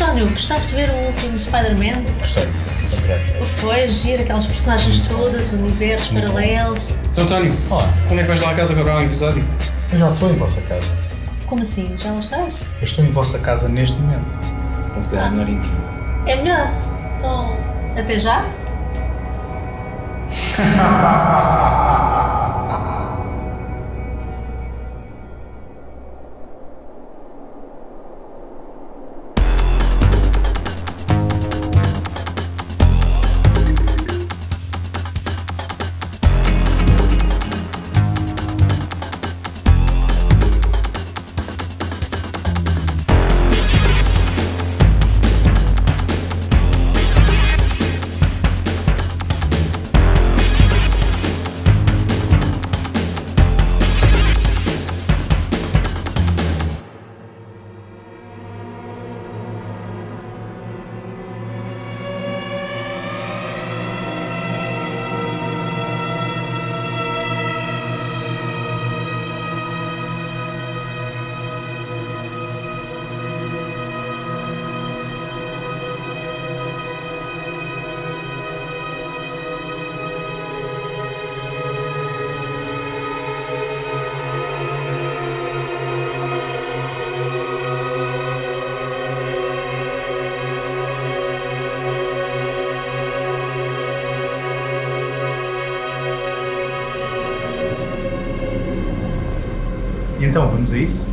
António, gostaste de ver o último Spider-Man? Gostei. Foi agir aquelas personagens todas, universos paralelos. Então, António, Olá, quando é que vais lá a casa gravar um episódio? eu já estou em vossa casa. Como assim? Já não estás? Eu estou em vossa casa neste momento. Então, se calhar é melhor ir. É melhor. Então, até já? E então, vamos a isso?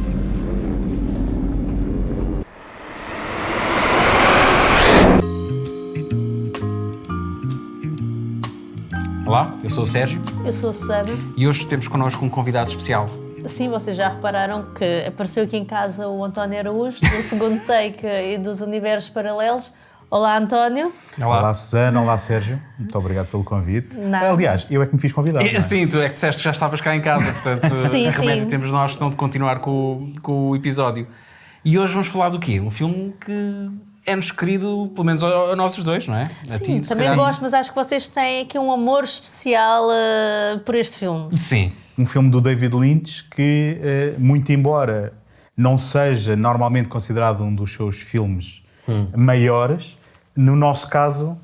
Olá, eu sou o Sérgio Eu sou a Susana. e hoje temos connosco um convidado especial. Sim, vocês já repararam que apareceu aqui em casa o António Araújo, do segundo take e dos universos paralelos. Olá, António. Olá, Susana. Olá, Sérgio. Muito obrigado pelo convite. Nada. Aliás, eu é que me fiz convidado. não é? Sim, tu é que disseste que já estavas cá em casa, portanto, Sim, remédio sim. temos nós não de continuar com o episódio. E hoje vamos falar do quê? Um filme que é-nos querido, pelo menos a nós os dois, não é? A Sim, ti, se também calhar. gosto, mas acho que vocês têm aqui um amor especial por este filme. Sim. Um filme do David Lynch que, muito embora não seja normalmente considerado um dos seus filmes maiores, no nosso caso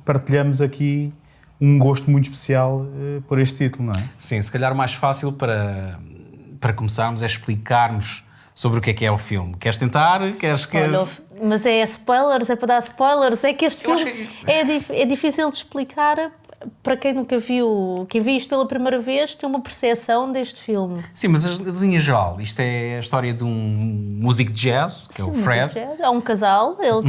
partilhamos aqui um gosto muito especial por este título, não é? Sim, se calhar o mais fácil para começarmos é explicarmos sobre o que é o filme. Queres tentar? Queres... Olha, mas é spoilers, é para dar spoilers. É que este Eu acho filme é difícil de explicar para quem nunca viu. Quem viu isto pela primeira vez tem uma percepção deste filme. Sim, mas de linha geral, isto é a história de um músico de jazz, que é o Sim, Fred. mas é um casal. Ele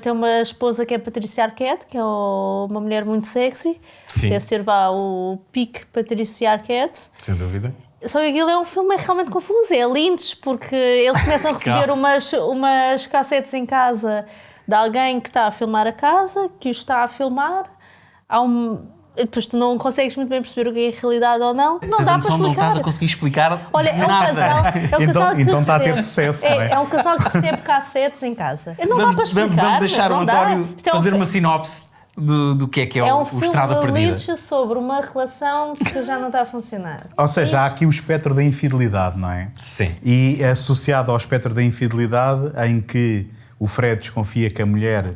tem uma esposa que é Patricia Arquette, que é uma mulher muito sexy. Sim. Deve ser o pique Patricia Arquette. Sem dúvida. Só que aquilo é um filme realmente confuso. É Lynch, porque eles começam a receber umas cassetes em casa de alguém que está a filmar a casa, que os está a filmar. Depois tu não consegues muito bem perceber o que é realidade ou não. Não Tens dá a noção, para não explicar. estás a conseguir explicar Olha, é um nada. casal, que Então está a ter recebe- sucesso, não é? É um casal que recebe cassetes em casa. Não dá para explicar. Vamos deixar o não dá. António Isto é um fazer fi- uma sinopse do que é É um o filme Estrada de Perdida. Lynch sobre uma relação que já não está a funcionar. Ou seja, há aqui o espectro da infidelidade, não é? Sim. E associado ao espectro da infidelidade, em que o Fred desconfia que a mulher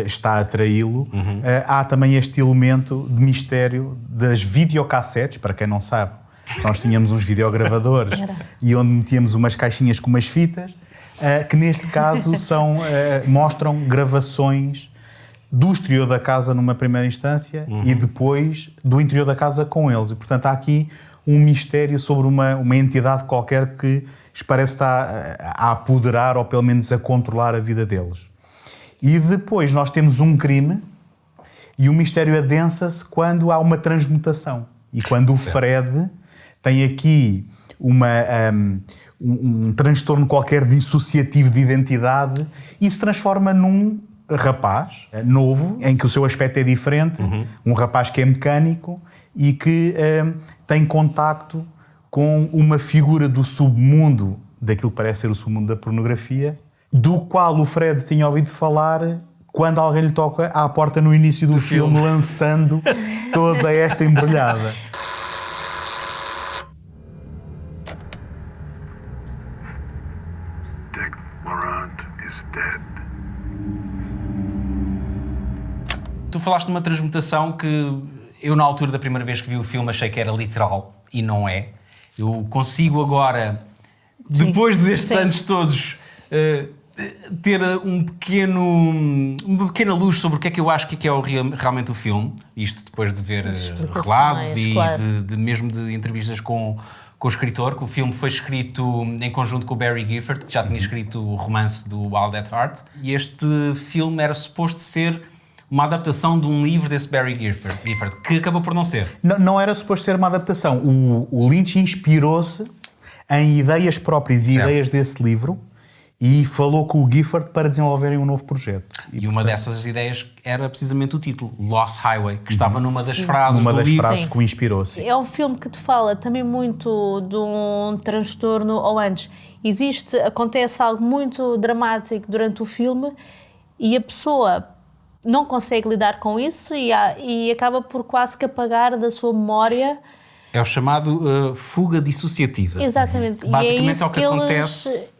está a traí-lo, há também este elemento de mistério das videocassetes. Para quem não sabe, nós tínhamos uns videogravadores e onde metíamos umas caixinhas com umas fitas, que neste caso mostram gravações do exterior da casa numa primeira instância e depois do interior da casa com eles. E, portanto, há aqui um mistério sobre uma entidade qualquer que parece estar a apoderar ou pelo menos a controlar a vida deles. E depois nós temos um crime e o mistério adensa-se quando há uma transmutação. E quando o Fred tem aqui um transtorno qualquer dissociativo de identidade e se transforma num rapaz novo, em que o seu aspecto é diferente, um rapaz que é mecânico e que tem contacto com uma figura do submundo, daquilo que parece ser o submundo da pornografia, do qual o Fred tinha ouvido falar quando alguém lhe toca à porta no início do filme, lançando toda esta embrulhada. Dick Morant is dead. tu falaste de uma transmutação que eu, na altura da primeira vez que vi o filme, achei que era literal e não é. Eu consigo agora, depois destes anos todos, ter uma pequena luz sobre o que é que eu acho que é realmente o filme. Isto depois de ver relatos e claro. mesmo de entrevistas com o escritor, que o filme foi escrito em conjunto com o Barry Gifford, que já tinha escrito o romance do All That Heart. E este filme era suposto ser uma adaptação de um livro desse Barry Gifford, que acabou por não ser. Não era suposto ser uma adaptação. O Lynch inspirou-se em ideias próprias e ideias desse livro e falou com o Gifford para desenvolverem um novo projeto. E uma dessas ideias era precisamente o título, Lost Highway, que estava numa das frases Uma do das livro. frases que o inspirou-se. É um filme que te fala também muito de um transtorno, ou antes, acontece algo muito dramático durante o filme e a pessoa não consegue lidar com isso e acaba por quase que apagar da sua memória. É o chamado fuga dissociativa. Exatamente. Basicamente e é isso é o que acontece.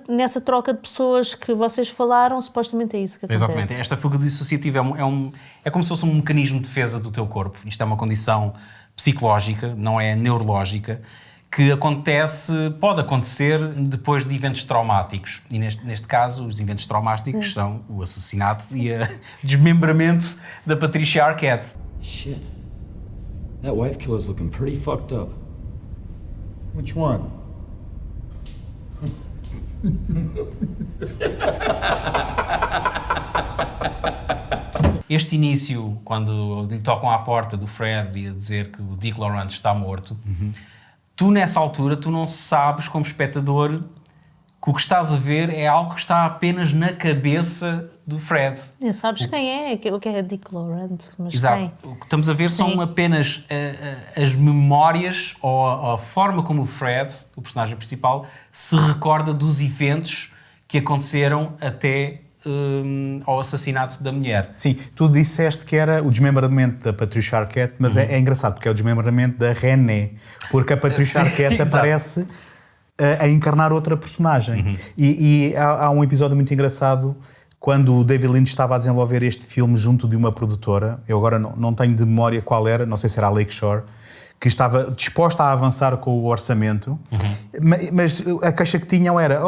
Nessa troca de pessoas que vocês falaram, supostamente é isso que acontece. Exatamente. Esta fuga dissociativa é como se fosse um mecanismo de defesa do teu corpo. Isto é uma condição psicológica, não é neurológica, que pode acontecer depois de eventos traumáticos. E neste caso, os eventos traumáticos são o assassinato e o desmembramento da Patricia Arquette. Shit. That wife killer's looking pretty fucked up. Which one? Este início, quando lhe tocam à porta do Fred e a dizer que o Dick Laurent está morto, tu nessa altura tu não sabes como espectador que o que estás a ver é algo que está apenas na cabeça do Fred. Nem sabes quem é, o que é Dick Laurent, mas Exato. quem? O que estamos a ver são apenas as memórias ou a forma como o Fred, o personagem principal, se recorda dos eventos que aconteceram até ao assassinato da mulher. Sim, tu disseste que era o desmembramento da Patricia Arquette, mas é engraçado porque é o desmembramento da René, porque a Patricia Arquette aparece a encarnar outra personagem. E há um episódio muito engraçado quando o David Lynch estava a desenvolver este filme junto de uma produtora, eu agora não tenho de memória qual era, não sei se era a Lakeshore, que estava disposta a avançar com o orçamento, mas a queixa que tinham era,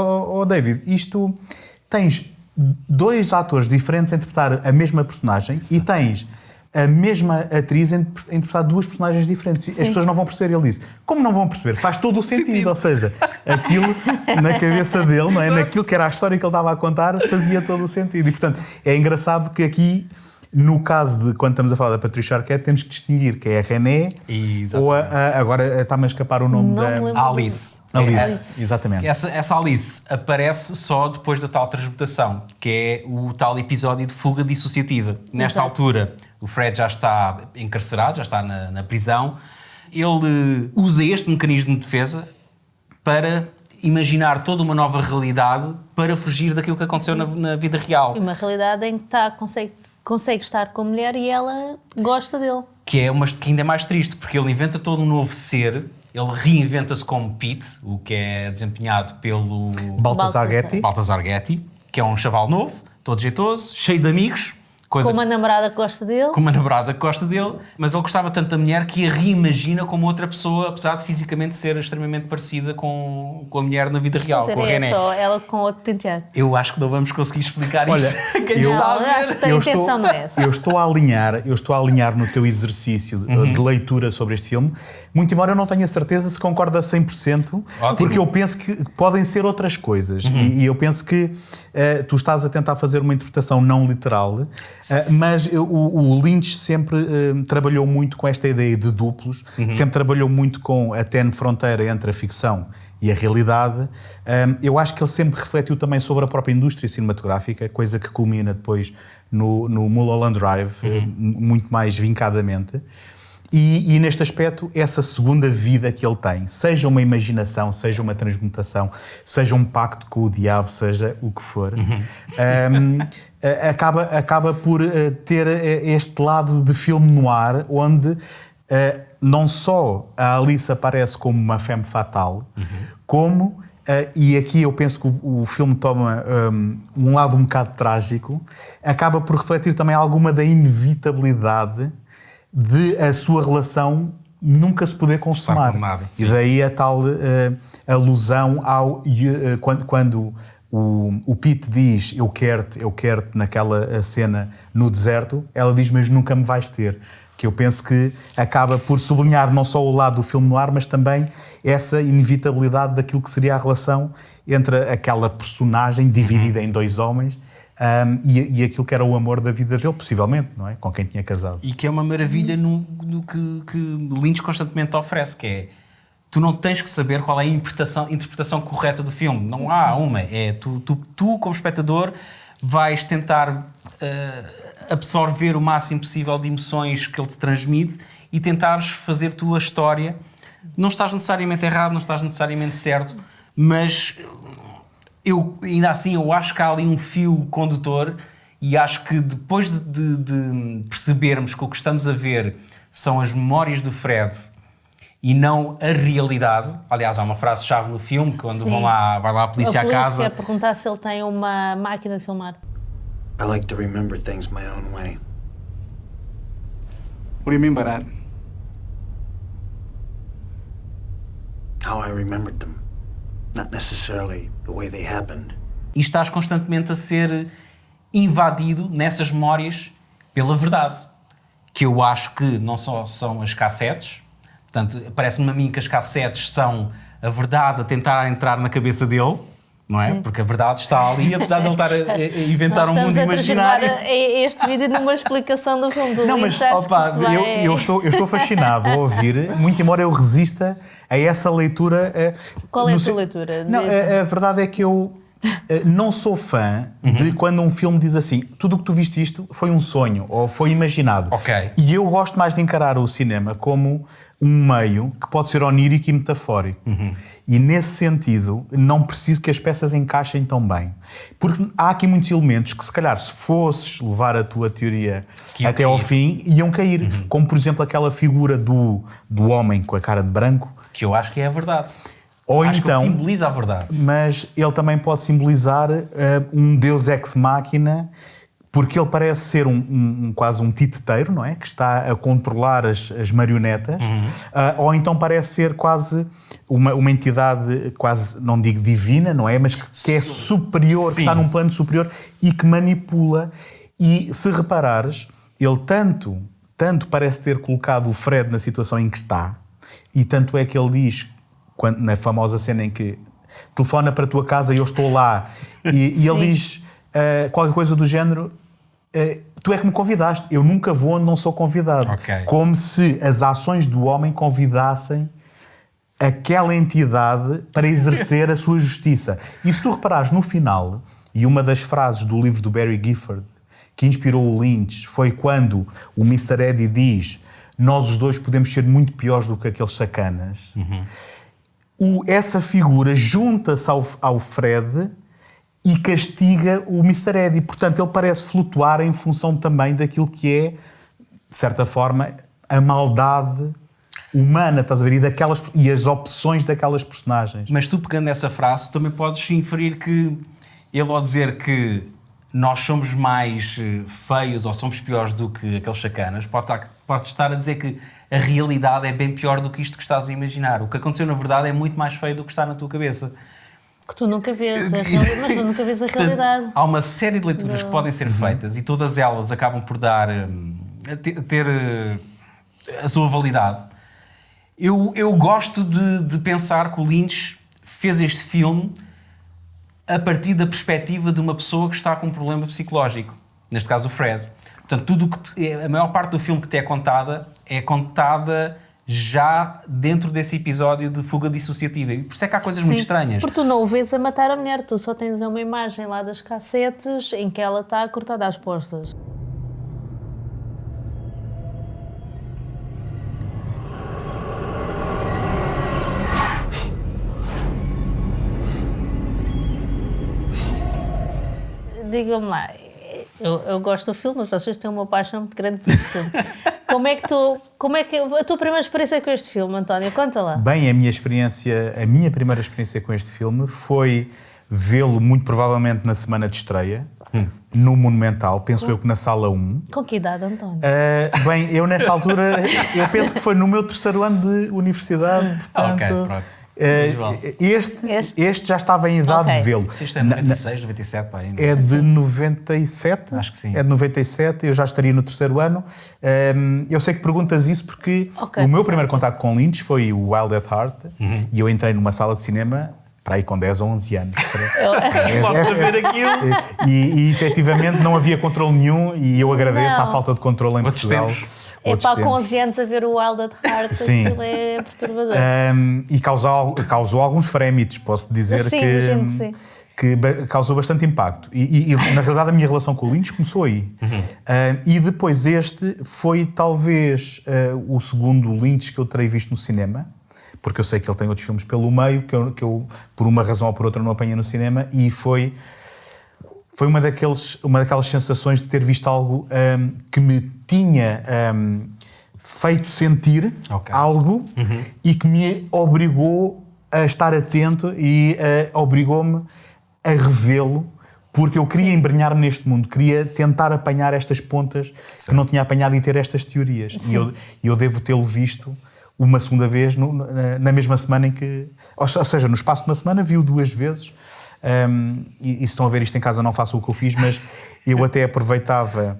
David, isto tens 2 atores diferentes a interpretar a mesma personagem. Exato. E tens a mesma atriz a interpretar 2 personagens diferentes. Sim. As pessoas não vão perceber. Ele disse, como não vão perceber? Faz todo o sentido. Ou seja, aquilo na cabeça dele, não é? Naquilo que era a história que ele estava a contar, fazia todo o sentido. E, portanto, é engraçado que aqui, no caso de quando estamos a falar da Patricia Arquette, temos que distinguir que é a René ou agora está-me a escapar o nome da... Alice. Alice, exatamente. Essa Alice aparece só depois da tal transmutação, que é o tal episódio de fuga dissociativa. Nesta altura, o Fred já está encarcerado, já está na prisão. Ele usa este mecanismo de defesa para imaginar toda uma nova realidade para fugir daquilo que aconteceu na vida real. E uma realidade em que consegue estar com a mulher e ela gosta dele. Que ainda é mais triste, porque ele inventa todo um novo ser, ele reinventa-se como Pete, o que é desempenhado pelo Balthazar Getty, que é um chaval novo, todo jeitoso, cheio de amigos. Com uma namorada que gosta dele. Mas ele gostava tanto da mulher que a reimagina como outra pessoa, apesar de fisicamente ser extremamente parecida com a mulher na vida real, com a René. Só ela com outro penteado. Eu acho que não vamos conseguir explicar isto. Acho que a intenção não é essa. Eu estou a alinhar no teu exercício de leitura sobre este filme, muito embora eu não tenha certeza se concordo a 100%, porque eu penso que podem ser outras coisas. E eu penso que tu estás a tentar fazer uma interpretação não literal, mas o Lynch sempre trabalhou muito com esta ideia de duplos, sempre trabalhou muito com a tenue fronteira entre a ficção e a realidade. Eu acho que ele sempre refletiu também sobre a própria indústria cinematográfica, coisa que culmina depois no Mulholland Drive, muito mais vincadamente. E neste aspecto, essa segunda vida que ele tem, seja uma imaginação, seja uma transmutação, seja um pacto com o diabo, seja o que for, acaba por ter este lado de filme noir, onde não só a Alice aparece como uma femme fatale, como e aqui eu penso que o filme toma um lado um bocado trágico, acaba por refletir também alguma da inevitabilidade de a sua relação nunca se poder consumar. E daí a tal alusão ao quando o Pete diz eu quero-te naquela cena no deserto, ela diz mas nunca me vais ter, que eu penso que acaba por sublinhar não só o lado do filme noir, mas também essa inevitabilidade daquilo que seria a relação entre aquela personagem dividida em dois homens e aquilo que era o amor da vida dele, possivelmente, não é? Com quem tinha casado. E que é uma maravilha no que Lynch constantemente oferece, que é tu não tens que saber qual é a interpretação correta do filme. Não há uma. É tu, como espectador, vais tentar absorver o máximo possível de emoções que ele te transmite e tentares fazer tua história. Não estás necessariamente errado, não estás necessariamente certo, mas ainda assim eu acho que há ali um fio condutor e acho que depois de percebermos que o que estamos a ver são as memórias do Fred e não a realidade. Aliás, há uma frase-chave no filme, quando vai lá a polícia à casa. A perguntar se ele tem uma máquina de filmar. I like to remember things my own way. What do you mean by that? How I remembered them. Not necessarily the way they happened. E estás constantemente a ser invadido nessas memórias pela verdade. Que eu acho que não só são as cassetes, portanto, parece-me a mim que as cassetes são a verdade a tentar entrar na cabeça dele, não é? Sim. Porque a verdade está ali, apesar de ele estar a inventar um mundo imaginário. Nós estamos a transformar este vídeo numa explicação do filme do Não, Lynch. mas opa, eu estou fascinado a ouvir, muito embora eu resista a essa leitura. Qual é a tua leitura? Não, a verdade é que eu não sou fã de quando um filme diz assim, tudo o que tu viste isto foi um sonho ou foi imaginado. Okay. E eu gosto mais de encarar o cinema como um meio que pode ser onírico e metafórico. E nesse sentido não preciso que as peças encaixem tão bem. Porque há aqui muitos elementos que se calhar se fosses levar a tua teoria até ao fim, iam cair. Como por exemplo aquela figura do homem com a cara de branco. Que eu acho que é a verdade. Ou acho então, que ele simboliza a verdade. Mas ele também pode simbolizar um deus ex machina, porque ele parece ser quase um titeteiro, não é? Que está a controlar as marionetas. Ou então parece ser quase uma entidade quase, não digo divina, não é? Mas que é superior, que está num plano superior e que manipula. E se reparares, ele tanto parece ter colocado o Fred na situação em que está, e tanto é que ele diz, na famosa cena em que telefona para a tua casa e eu estou lá, e ele diz qualquer coisa do género, tu é que me convidaste, eu nunca vou onde não sou convidado. Okay. Como se as ações do homem convidassem aquela entidade para exercer a sua justiça. E se tu reparares no final, e uma das frases do livro do Barry Gifford que inspirou o Lynch foi quando o Mr. Eddie diz: nós os dois podemos ser muito piores do que aqueles sacanas. Essa figura junta-se ao Fred e castiga o Mr. Eddie. Portanto, ele parece flutuar em função também daquilo que é, de certa forma, a maldade humana, estás a ver? E as opções daquelas personagens. Mas tu, pegando nessa frase, também podes inferir que ele, ao dizer que nós somos mais feios ou somos piores do que aqueles sacanas, pode estar a dizer que a realidade é bem pior do que isto que estás a imaginar. O que aconteceu na verdade é muito mais feio do que está na tua cabeça. Que tu nunca vês mas tu nunca vês a realidade. Há uma série de leituras que podem ser feitas e todas elas acabam por ter a sua validade. Eu gosto de pensar que o Lynch fez este filme a partir da perspectiva de uma pessoa que está com um problema psicológico. Neste caso, o Fred. Portanto, a maior parte do filme que te é contada já dentro desse episódio de fuga dissociativa. E por isso é que há coisas muito estranhas. Porque tu não o vês a matar a mulher, tu só tens uma imagem lá das cassetes em que ela está cortada às postas. Digam-me lá, eu gosto do filme, mas vocês têm uma paixão muito grande por este filme. Como é que a tua primeira experiência com este filme, António? Conta lá. Bem, a minha primeira experiência com este filme foi vê-lo muito provavelmente na semana de estreia, no Monumental, penso eu que na sala 1. Com que idade, António? Bem, eu nesta altura, eu penso que foi no meu 3º ano de universidade, portanto... Ok, pronto. Este já estava em idade de vê-lo. Isto é 96, 97, pá, É de 97? Acho que sim. É de 97, eu já estaria no 3º ano. Eu sei que perguntas isso porque Ok, o meu primeiro contacto com Lynch foi o Wild at Heart e eu entrei numa sala de cinema para aí com 10 ou 11 anos. Logo a ver aquilo. E efetivamente não havia controle nenhum e eu agradeço Não. à falta de controle em Outros Portugal. tempos. É Outros pá, com tempos. 11 anos a ver o Wild at Heart, Sim. aquilo é perturbador. E causou alguns frémitos, posso dizer Sim, imagino que sim. causou bastante impacto. E, na realidade a minha relação com o Lynch começou aí. E depois este foi talvez o segundo Lynch que eu terei visto no cinema, porque eu sei que ele tem outros filmes pelo meio que eu por uma razão ou por outra não apanhei no cinema, e foi uma daquelas sensações de ter visto algo que me tinha feito sentir algo e que me obrigou a estar atento e obrigou-me a revê-lo, porque eu queria embrenhar-me neste mundo, queria tentar apanhar estas pontas que não tinha apanhado e ter estas teorias. E eu devo tê-lo visto uma segunda vez na mesma semana em que... Ou seja, no espaço de uma semana vi-o 2 vezes. E se estão a ver isto em casa, não façam o que eu fiz, mas eu até aproveitava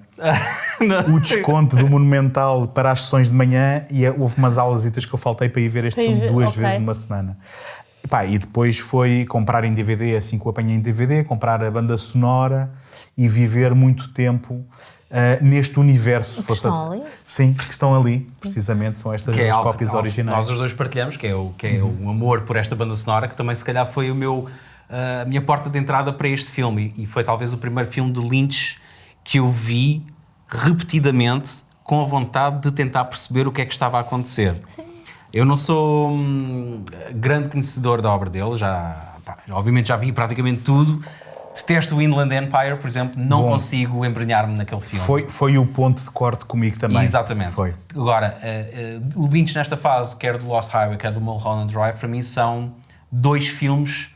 o desconto do Monumental para as sessões de manhã e houve umas aulasitas que eu faltei para ir ver este filme 2 vezes numa semana. E depois foi comprar em DVD, assim que o apanhei em DVD, comprar a banda sonora e viver muito tempo neste universo. Que estão ali? Sim, que estão ali, precisamente, são estas as cópias originais. Nós os dois partilhamos, que é o amor por esta banda sonora, que também se calhar foi a minha porta de entrada para este filme, e foi talvez o primeiro filme de Lynch que eu vi repetidamente com a vontade de tentar perceber o que é que estava a acontecer. Sim. Eu não sou grande conhecedor da obra dele, obviamente já vi praticamente tudo. Detesto o Inland Empire, por exemplo, não consigo embrenhar-me naquele filme. Foi o ponto de corte comigo também. Exatamente. Foi. Agora, o Lynch nesta fase, quer do Lost Highway, quer do Mulholland Drive, para mim são 2 filmes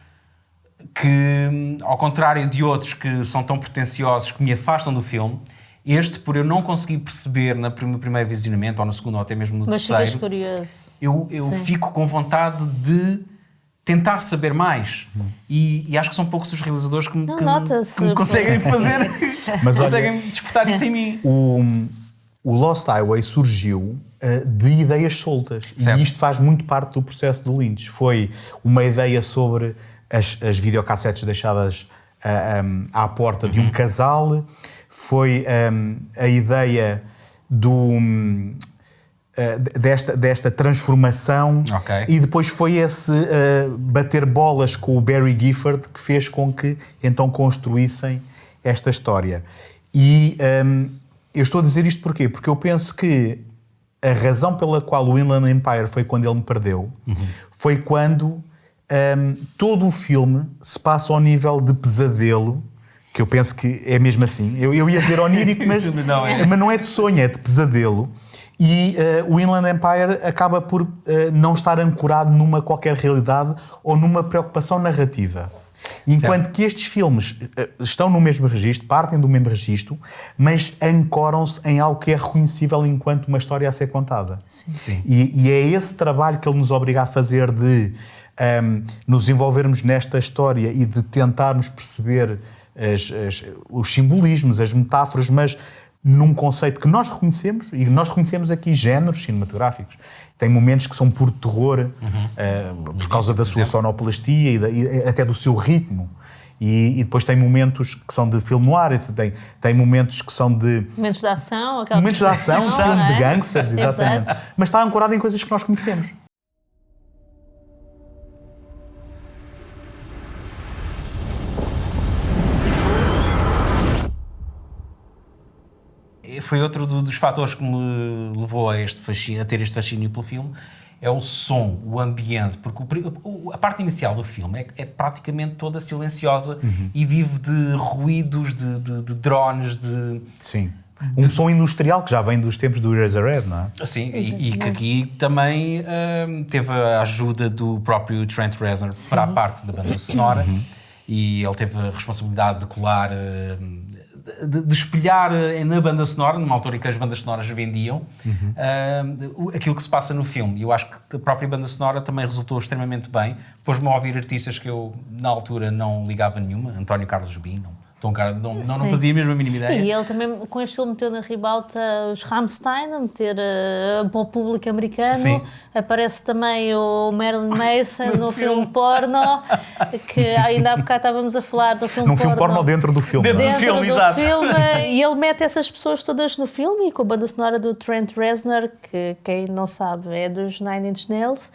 que, ao contrário de outros que são tão pretenciosos que me afastam do filme, este, por eu não conseguir perceber no primeiro visionamento, ou no segundo, ou até mesmo no terceiro... Mas ficas curioso. Eu fico com vontade de tentar saber mais. E acho que são poucos os realizadores que me conseguem fazer... Mas conseguem despertar isso em mim. O Lost Highway surgiu de ideias soltas. Certo. E isto faz muito parte do processo do Lynch. Foi uma ideia sobre as videocassetes deixadas à porta de um casal. Foi a ideia desta transformação. Okay. E depois foi esse bater bolas com o Barry Gifford que fez com que então construíssem esta história. E eu estou a dizer isto porquê? Porque eu penso que a razão pela qual o Inland Empire foi quando ele me perdeu foi quando todo o filme se passa ao nível de pesadelo, que eu penso que é mesmo assim. Eu ia dizer onírico, mas não é de sonho, é de pesadelo. E o Inland Empire acaba por não estar ancorado numa qualquer realidade ou numa preocupação narrativa. Enquanto que estes filmes estão no mesmo registro, partem do mesmo registro, mas ancoram-se em algo que é reconhecível enquanto uma história a ser contada. Sim. E é esse trabalho que ele nos obriga a fazer de nos envolvermos nesta história e de tentarmos perceber os simbolismos, as metáforas, mas num conceito que nós reconhecemos, e nós reconhecemos aqui géneros cinematográficos. Tem momentos que são puro terror, por causa da sua sonoplastia e até do seu ritmo. E depois tem momentos que são de filme noir, tem momentos que são de... Momentos de ação. Momentos de ação, filmes de gangsters, exatamente. Exato. Mas está ancorado em coisas que nós conhecemos. Foi outro dos fatores que me levou a ter este fascínio pelo filme, é o som, o ambiente, porque a parte inicial do filme é praticamente toda silenciosa e vive de ruídos, de drones, Sim. Um som industrial que já vem dos tempos do Eraserhead, não é? Sim, e que aqui também teve a ajuda do próprio Trent Reznor para a parte da banda sonora, e ele teve a responsabilidade de colar, de espelhar na banda sonora, numa altura em que as bandas sonoras vendiam, aquilo que se passa no filme. E eu acho que a própria banda sonora também resultou extremamente bem. Pôs-me a ouvir artistas que eu, na altura, não ligava nenhuma. António Carlos Jobim, não fazia mesmo a mínima ideia. E ele também, com este filme, meteu na ribalta os Rammstein, a meter para o público americano. Sim. Aparece também o Marilyn Manson no filme porno, que ainda há bocado estávamos a falar do filme Num filme porno dentro do filme. Dentro não é? dentro filme, do exato. filme, e ele mete essas pessoas todas no filme, e com a banda sonora do Trent Reznor, que quem não sabe é dos Nine Inch Nails.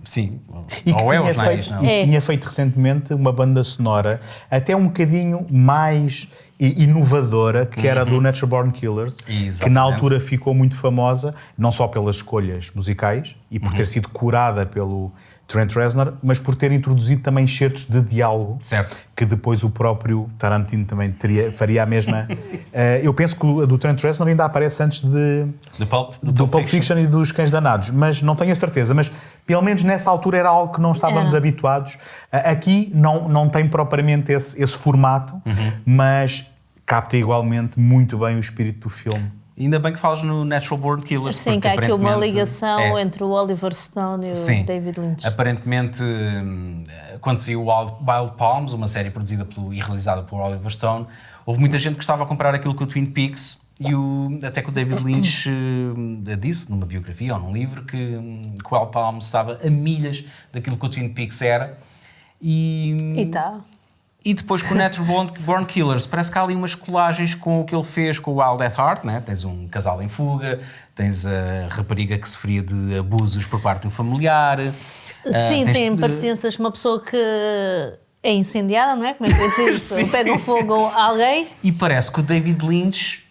Sim, E que ou é tinha os Nines, não? tinha feito recentemente uma banda sonora até um bocadinho mais inovadora, que era a do Natural Born Killers, que Exatamente. na altura ficou muito famosa, não só pelas escolhas musicais e por ter sido curada pelo Trent Reznor, mas por ter introduzido também excertos de diálogo, Certo. que depois o próprio Tarantino também faria a mesma. Eu penso que a do Trent Reznor ainda aparece antes do Pulp Fiction e dos Cães Danados, mas não tenho a certeza. Mas pelo menos nessa altura era algo que não estávamos habituados. Aqui não tem propriamente esse formato, mas capta igualmente muito bem o espírito do filme. Ainda bem que falas no Natural Born Killers. Sim, que há aqui uma ligação entre o Oliver Stone e o David Lynch. Aparentemente, quando saiu Wild Palms, uma série produzida e realizada por Oliver Stone, houve muita gente que estava a comparar aquilo com o Twin Peaks, e até que o David Lynch disse numa biografia ou num livro que Wild Palms estava a milhas daquilo que o Twin Peaks era. E está. E depois com o Natural Born Killers, parece que há ali umas colagens com o que ele fez com o Wild at Heart, né? Tens um casal em fuga, tens a rapariga que sofria de abusos por parte de um familiar. Sim, tem parecenças de uma pessoa que é incendiada, não é? Como é que eu ia dizer isso? Pega um fogo a alguém. E parece que o David Lynch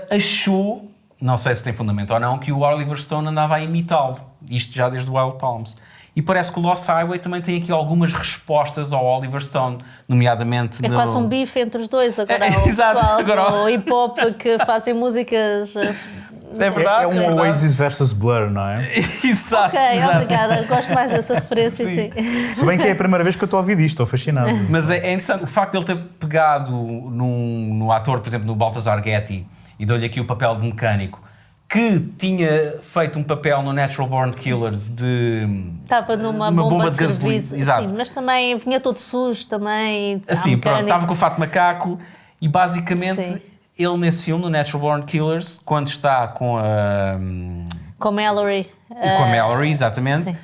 achou, não sei se tem fundamento ou não, que o Oliver Stone andava a imitá-lo. Isto já desde o Wild Palms. E parece que o Lost Highway também tem aqui algumas respostas ao Oliver Stone, nomeadamente... É quase um bife entre os dois. Agora o exato, pessoal agora do hip-hop que fazem músicas... É verdade. É um Oasis versus Blur, não é? Exato. Ok, exato. obrigada. Gosto mais dessa referência, sim. Se bem que é a primeira vez que eu estou a ouvir isto, estou fascinado. Mas é interessante o facto de ele ter pegado no ator, por exemplo, no Balthazar Getty, e deu-lhe aqui o papel de mecânico, que tinha feito um papel no Natural Born Killers de... Estava numa bomba de serviço. Exato. Sim, mas também vinha todo sujo também. Assim, pronto, estava com o fato de macaco, e basicamente... Sim. Ele nesse filme, no Natural Born Killers, quando está com a... Com Mallory. Com a Mallory, exatamente. Sim.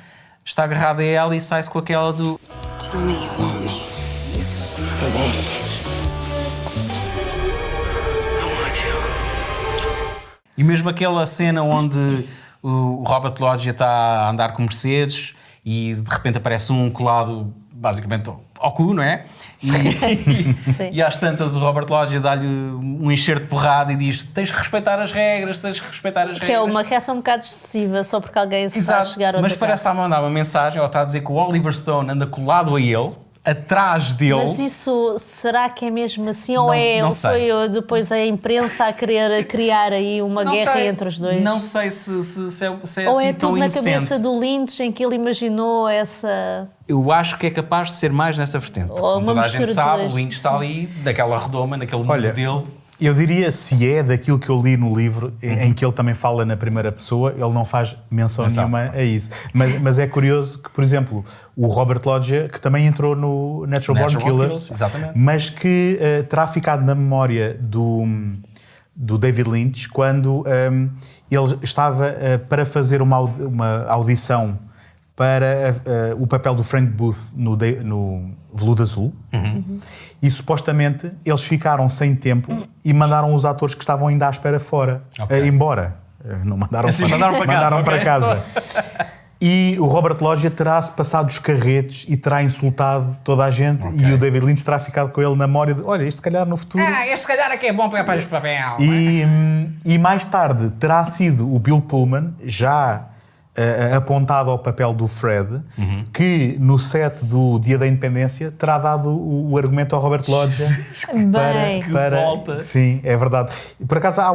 Está agarrado a ela e sai-se com aquela do... Tell me you want me for this. I want you. E mesmo aquela cena onde o Robert Loggia está a andar com Mercedes e de repente aparece um colado basicamente ao cu, não é? E às tantas o Robert Loggia dá-lhe um enxerto de porrada e diz: tens que respeitar as regras, tens que respeitar as regras. Que é uma reação um bocado excessiva só porque alguém se está a chegar ao Mas parece que está a mandar uma mensagem, ou está a dizer que o Oliver Stone anda colado a ele, atrás dele. Mas isso, será que é mesmo assim? Não, Ou não sei. foi depois a imprensa a querer criar aí uma guerra entre os dois? Não sei se é ou assim é tão tudo na inocente. cabeça do Lynch em que ele imaginou essa... Eu acho que é capaz de ser mais nessa vertente. Ou Como uma toda a mistura gente dos sabe, dois. o Lynch está ali, daquela redoma, naquele mundo dele. Eu diria, se é daquilo que eu li no livro, em que ele também fala na primeira pessoa, ele não faz menção nenhuma a isso. Mas é curioso que, por exemplo, o Robert Loggia, que também entrou no Natural Born Killers, exatamente. mas que terá ficado na memória do David Lynch quando ele estava para fazer uma audição para o papel do Frank Booth no Veludo Azul. E supostamente eles ficaram sem tempo e mandaram os atores que estavam ainda à espera fora, embora. Não mandaram, assim, mandaram para casa. E o Robert Loggia terá-se passado os carretes e terá insultado toda a gente, e o David Lynch terá ficado com ele na memória de: olha, este se calhar no futuro... este se calhar é que é bom para este papel. E mais tarde terá sido o Bill Pullman, já apontado ao papel do Fred, que no set do Dia da Independência terá dado o argumento ao Robert Loggia Bem. para volta. Sim, é verdade. E por acaso há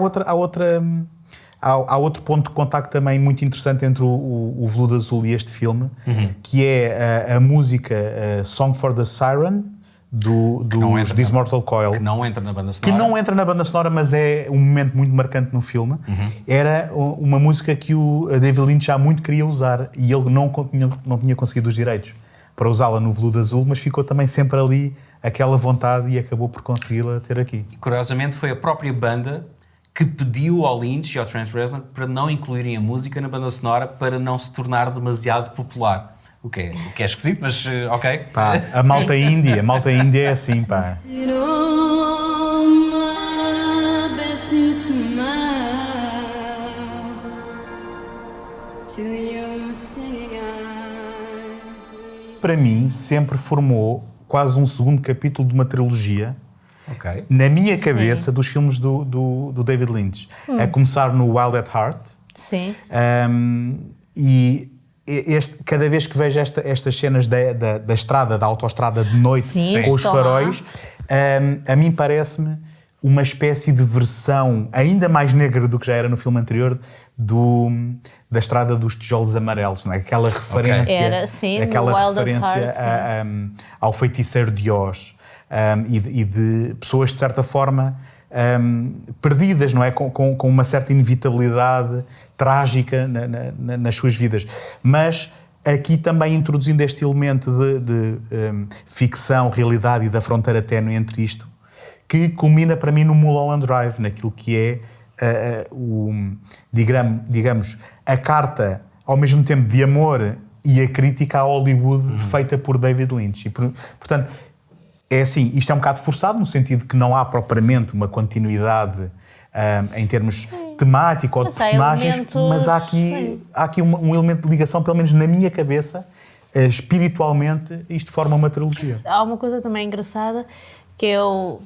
outro ponto de contacto também muito interessante entre o Veludo Azul e este filme, que é a música Song for the Siren dos This Mortal Coil. Que não entra na banda Que sonora. não entra na banda sonora, mas é um momento muito marcante no filme. Era uma música que o David Lynch já muito queria usar e ele não tinha conseguido os direitos para usá-la no Veludo Azul, mas ficou também sempre ali aquela vontade e acabou por consegui-la ter aqui. Curiosamente, foi a própria banda que pediu ao Lynch e ao Trent Reznor para não incluírem a música na banda sonora para não se tornar demasiado popular. O que é esquisito, mas ok. Pá, a malta índia é assim, pá. Para mim, sempre formou quase um segundo capítulo de uma trilogia Ok. na minha cabeça dos filmes do David Lynch. A começar no Wild at Heart. Sim. E cada vez que vejo estas cenas da estrada, da autoestrada de noite, Sim, com os estão faróis, a mim parece-me uma espécie de versão ainda mais negra do que já era no filme anterior da estrada dos tijolos amarelos, não é? Aquela referência, Era, sim, no aquela Wild at referência Heart, ao feiticeiro de Oz e de pessoas de certa forma perdidas, não é? Com uma certa inevitabilidade trágica nas suas vidas. Mas aqui também introduzindo este elemento de ficção, realidade e da fronteira ténue entre isto, que culmina para mim no Mulholland Drive, naquilo que é digamos, a carta ao mesmo tempo de amor e a crítica a Hollywood feita por David Lynch. E, portanto, é assim, isto é um bocado forçado no sentido que não há propriamente uma continuidade em termos temático ou de Mas há personagens, elementos, mas há sim. aqui um elemento de ligação, pelo menos na minha cabeça, espiritualmente, isto forma uma trilogia. Há uma coisa também engraçada que eu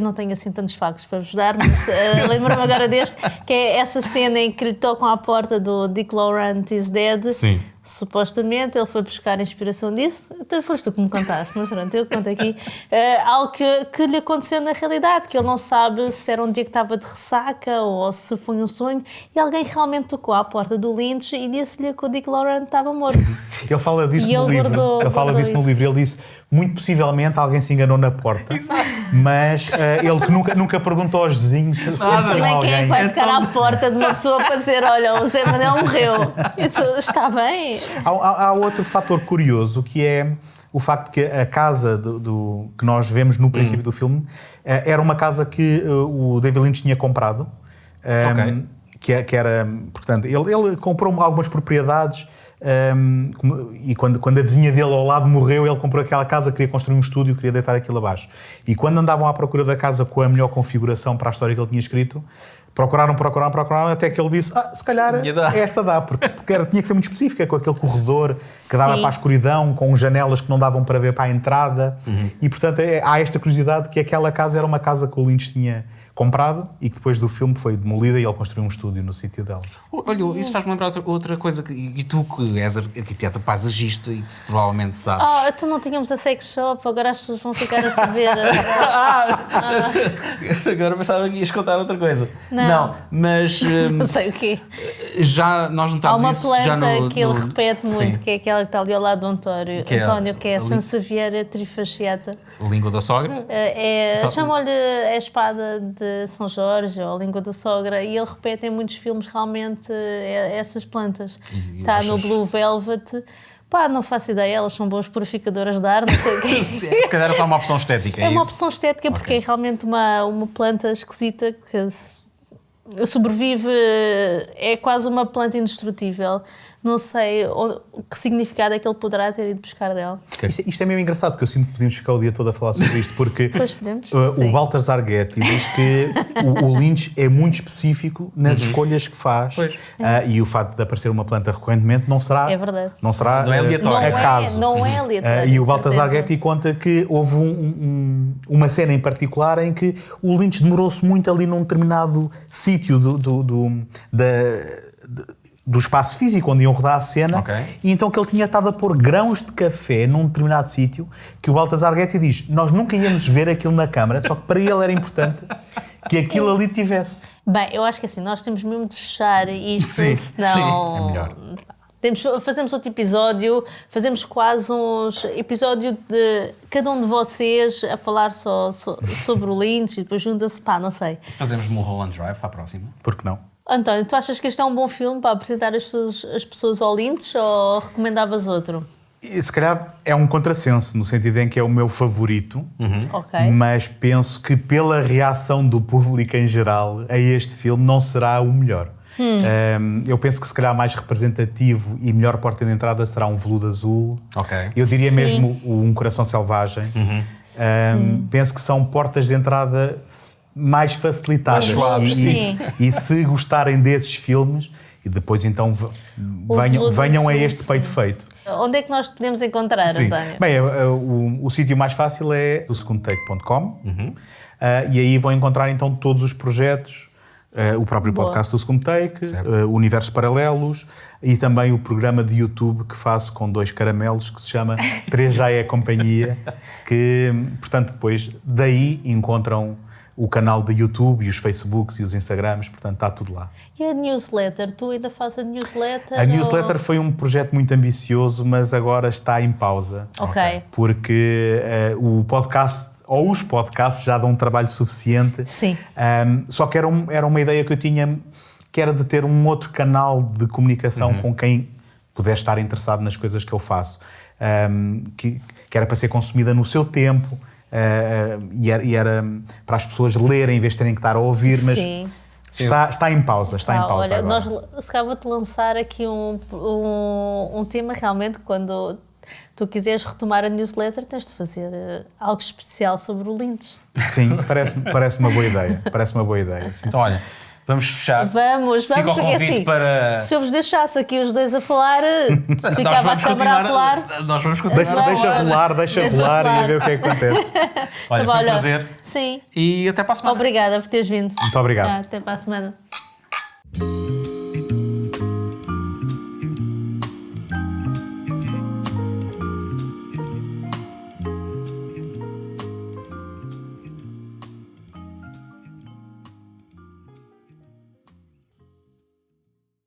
não tenho assim tantos factos para vos dar, mas lembro-me agora deste, que é essa cena em que lhe tocam à porta do Dick Laurent is Dead. Sim. Supostamente ele foi buscar inspiração disso. Então foste tu que me contaste, mas pronto, eu conto aqui. Algo que lhe aconteceu na realidade, que ele não sabe se era um dia que estava de ressaca ou se foi um sonho, e alguém realmente tocou à porta do Lynch e disse-lhe que o Dick Laurent estava morto. Ele fala disso E no ele livro. guardou- Ele fala guardou disso no isso. livro. Ele disse, muito possivelmente alguém se enganou na porta, mas ele que nunca perguntou aos vizinhos se Mas tinha também quem é que alguém. vai tocar à porta de uma pessoa para dizer, olha, o Zé Manel morreu. Eu disse, está bem. Há outro fator curioso, que é o facto que a casa que nós vemos no princípio do filme era uma casa que o David Lynch tinha comprado. Que era, portanto, ele comprou algumas propriedades e quando a vizinha dele ao lado morreu, ele comprou aquela casa, queria construir um estúdio, queria deitar aquilo abaixo. E quando andavam à procura da casa com a melhor configuração para a história que ele tinha escrito, procuraram, até que ele disse, se calhar esta dá, porque tinha que ser muito específica, com aquele corredor que dava Sim. para a escuridão, com janelas que não davam para ver para a entrada, e portanto há esta curiosidade que aquela casa era uma casa que o Lynch tinha comprado e que depois do filme foi demolida e ele construiu um estúdio no sítio dela. Olha, isso faz-me lembrar outra coisa, e tu que és arquiteta paisagista e que provavelmente sabes. Tu não tínhamos a sex shop, agora as pessoas vão ficar a saber. Agora pensava que ias contar outra coisa. Não. Mas Não sei o quê. já nós Há notámos uma isso planta já no... que ele no- repete muito, Sim, que é aquela que está ali ao lado do António, Que é que é a ali- Sansevieria trifasciata. a língua da sogra. Só- Chamam-lhe a espada de São Jorge ou a língua da sogra, e ele repete em muitos filmes realmente essas plantas. E Está no achas- Blue Velvet. Pá, não faço ideia, elas são boas purificadoras de ar, não sei o quê. Se calhar é só uma opção estética. É uma isso? opção estética porque Ok. é realmente uma planta esquisita que sobrevive, é quase uma planta indestrutível. Não sei que significado é que ele poderá ter ido buscar dela. Isto é meio engraçado, porque eu sinto que podíamos ficar o dia todo a falar sobre isto, porque Pois podemos, o sim. Baltasar Guetti diz que o Lynch é muito específico nas escolhas que faz. Pois. E o facto de aparecer uma planta recorrentemente não será, É verdade. não será Não é aleatório. acaso. Não é aleatório. E o de Baltasar certeza. Guetti conta que houve uma cena em particular em que o Lynch demorou-se muito ali num determinado sítio do espaço físico onde iam rodar a cena, Ok. e então que ele tinha estado a pôr grãos de café num determinado sítio, que o Baltasar Guetti diz, nós nunca íamos ver aquilo na câmara, só que para ele era importante que aquilo ali tivesse. Bem, eu acho que assim, nós temos mesmo de fechar isto, Sim, senão... é melhor. Fazemos outro episódio, fazemos quase uns episódio de cada um de vocês a falar só sobre o Lynch e depois junta-se, não sei. Fazemos Mulholland Drive para a próxima. Por que não? António, tu achas que este é um bom filme para apresentar as pessoas ao Lynch ou recomendavas outro? E, se calhar é um contrassenso, no sentido em que é o meu favorito, Ok. mas penso que pela reação do público em geral a este filme não será o melhor. Eu penso que se calhar mais representativo e melhor porta de entrada será um Veludo Azul. Ok. Eu diria Sim. mesmo Um Coração Selvagem. Penso que são portas de entrada mais facilitadas. Mais suaves. Sim. E se gostarem desses filmes, e depois então Veludo venham a Azul, este peito sim. feito. Onde é que nós te podemos encontrar, Sim. António? Bem, o sítio mais fácil é o segundotake.com e aí vão encontrar então todos os projetos, o próprio Boa. podcast do Segundo Take, Certo. Universos Paralelos e também o programa de YouTube que faço com 2 caramelos que se chama 3 Já é Companhia, que, portanto, depois daí encontram o canal de YouTube e os Facebooks e os Instagrams, portanto, está tudo lá. E a newsletter? Tu ainda fazes a newsletter? A newsletter foi um projeto muito ambicioso, mas agora está em pausa. Ok. Porque o podcast, ou os podcasts, já dão um trabalho suficiente. Sim. Só que era uma ideia que eu tinha, que era de ter um outro canal de comunicação com quem pudesse estar interessado nas coisas que eu faço. Que era para ser consumida no seu tempo. E era para as pessoas lerem em vez de terem que estar a ouvir, mas Sim. está em pausa, está em pausa Olha, agora. se calhar vou-te lançar aqui um tema realmente, quando tu quiseres retomar a newsletter, tens de fazer algo especial sobre o Lynch. Sim, parece uma boa ideia. Parece uma boa ideia. Sim, Então, olha, vamos fechar. Vamos, Fica o porque convite assim, para... se eu vos deixasse aqui os dois a falar, se Nós ficava a vamos câmara a continuar rolar. Nós vamos continuar. Deixa rolar e a ver o que é que acontece. Olha, foi um prazer. Sim. E até para a semana. Obrigada por teres vindo. Muito obrigado. Até para a semana.